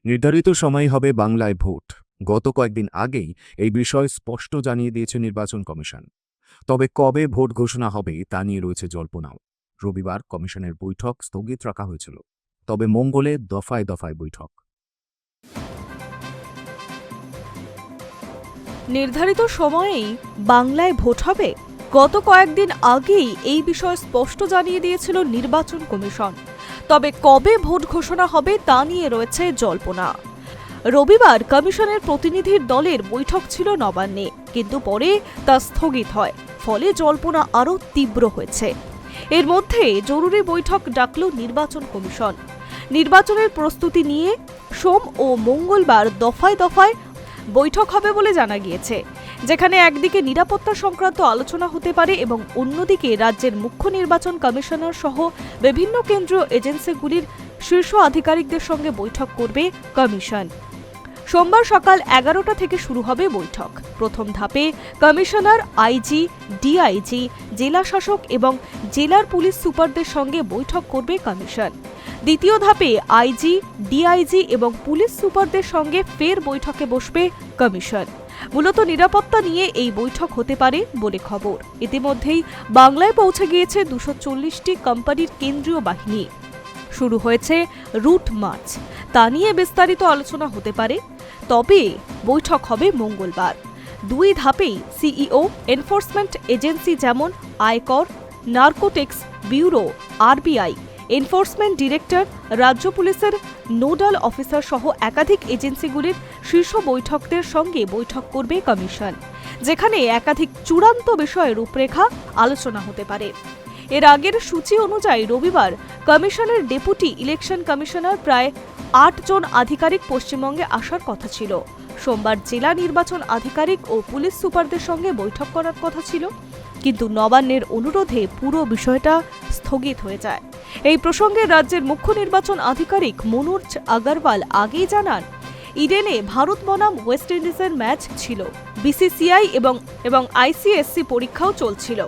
নির্ধারিত সময় হবে বাংলায় ভোট। গত কয়েকদিন আগেই এই বিষয় স্পষ্ট জানিয়ে দিয়েছে নির্বাচন কমিশন। তবে কবে ভোট ঘোষণা হবে তা নিয়ে রয়েছে জল্পনাও। রবিবার কমিশনের বৈঠক স্থগিত রাখা হয়েছিল, তবে মঙ্গলে দফায় দফায় বৈঠক। নির্ধারিত সময়েই বাংলায় ভোট হবে? গত কয়েকদিন আগেই এই বিষয় স্পষ্ট জানিয়ে দিয়েছিল নির্বাচন কমিশন। তবে কবে ভোট ঘোষণা হবে তা নিয়ে রয়েছে জল্পনা। রবিবার কমিশনের প্রতিনিধির দলের বৈঠক ছিল নবান্নে, কিন্তু পরে তা স্থগিত হয়, ফলে জল্পনা আরও তীব্র হয়েছে। এর মধ্যে জরুরি বৈঠক ডাকল নির্বাচন কমিশন। নির্বাচনের প্রস্তুতি নিয়ে সোম ও মঙ্গলবার দফায় দফায় বৈঠক হবে বলে জানা গিয়েছে, যেখানে একদিকে নিরাপত্তা সংক্রান্ত আলোচনা হতে পারে এবং অন্যদিকে রাজ্যের মুখ্য নির্বাচন কমিশনার সহ বিভিন্ন কেন্দ্রীয় এজেন্সিগুলির শীর্ষ আধিকারিকদের সঙ্গে বৈঠক করবে কমিশন। সোমবার সকাল 11টা থেকে শুরু হবে বৈঠক। প্রথম ধাপে কমিশনার, আইজি, ডিআইজি, জেলা শাসক এবং জেলার পুলিশ সুপারদের সঙ্গে বৈঠক করবে কমিশন। দ্বিতীয় ধাপে আইজি, ডিআইজি এবং পুলিশ সুপারদের সঙ্গে ফের বৈঠকে বসবে কমিশন। মূলত নিরাপত্তা নিয়ে এই বৈঠক হতে পারে বলে খবর। ইতিমধ্যেই বাংলায় পৌঁছে গিয়েছে 240টি কোম্পানির কেন্দ্রীয় বাহিনী। শুরু হয়েছে রুট মার্চ। তা নিয়ে বিস্তারিত আলোচনা হতে পারে। তবে বৈঠক হবে মঙ্গলবার। দুই ধাপেই সিইও, এনফোর্সমেন্ট এজেন্সি যেমন আয়কর, narcotics bureau, RBI, enforcement director, রাজ্য পুলিশের নোডাল অফিসার সহ একাধিক এজেন্সিগুলির শীর্ষ বৈঠকদের সঙ্গে বৈঠক করবে কমিশন, যেখানে একাধিক চূড়ান্ত বিষয়ে রূপরেখা আলোচনা হতে পারে। এর আগের সূচি অনুযায়ী রবিবার কমিশনের ডেপুটি ইলেকশন কমিশনার প্রায় 8 জন আধিকারিক পশ্চিমবঙ্গে আসার কথা ছিল। সোমবার জেলা নির্বাচন আধিকারিক ও পুলিশ সুপারদের সঙ্গে বৈঠক করার কথা ছিল, কিন্তু নবান্নের অনুরোধে পুরো বিষয়টা স্থগিত হয়ে যায়। এই প্রসঙ্গে রাজ্যের মুখ্য নির্বাচন আধিকারিক মনোজ আগরওয়াল আগেই জানান, ইডেনে ভারত বনাম ওয়েস্ট ইন্ডিজের ম্যাচ ছিল, বিসিসিআই এবং আইসিএসসি পরীক্ষাও চলছিল,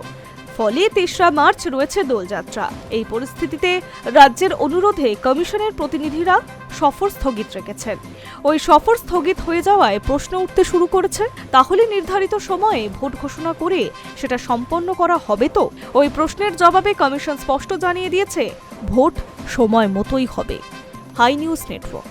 ফলে 3রা মার্চ রয়েছে দোলযাত্রা। এই পরিস্থিতিতে রাজ্যের অনুরোধে কমিশনের প্রতিনিধিরা সফর স্থগিত রেখেছেন। ওই সফর স্থগিত হয়ে যাওয়ায় প্রশ্ন উঠতে শুরু করেছে, তাহলে নির্ধারিত সময়ে ভোট ঘোষণা করে সেটা সম্পন্ন করা হবে তো? ওই প্রশ্নের জবাবে কমিশন স্পষ্ট জানিয়ে দিয়েছে, ভোট সময় মতোই হবে। Hi news network.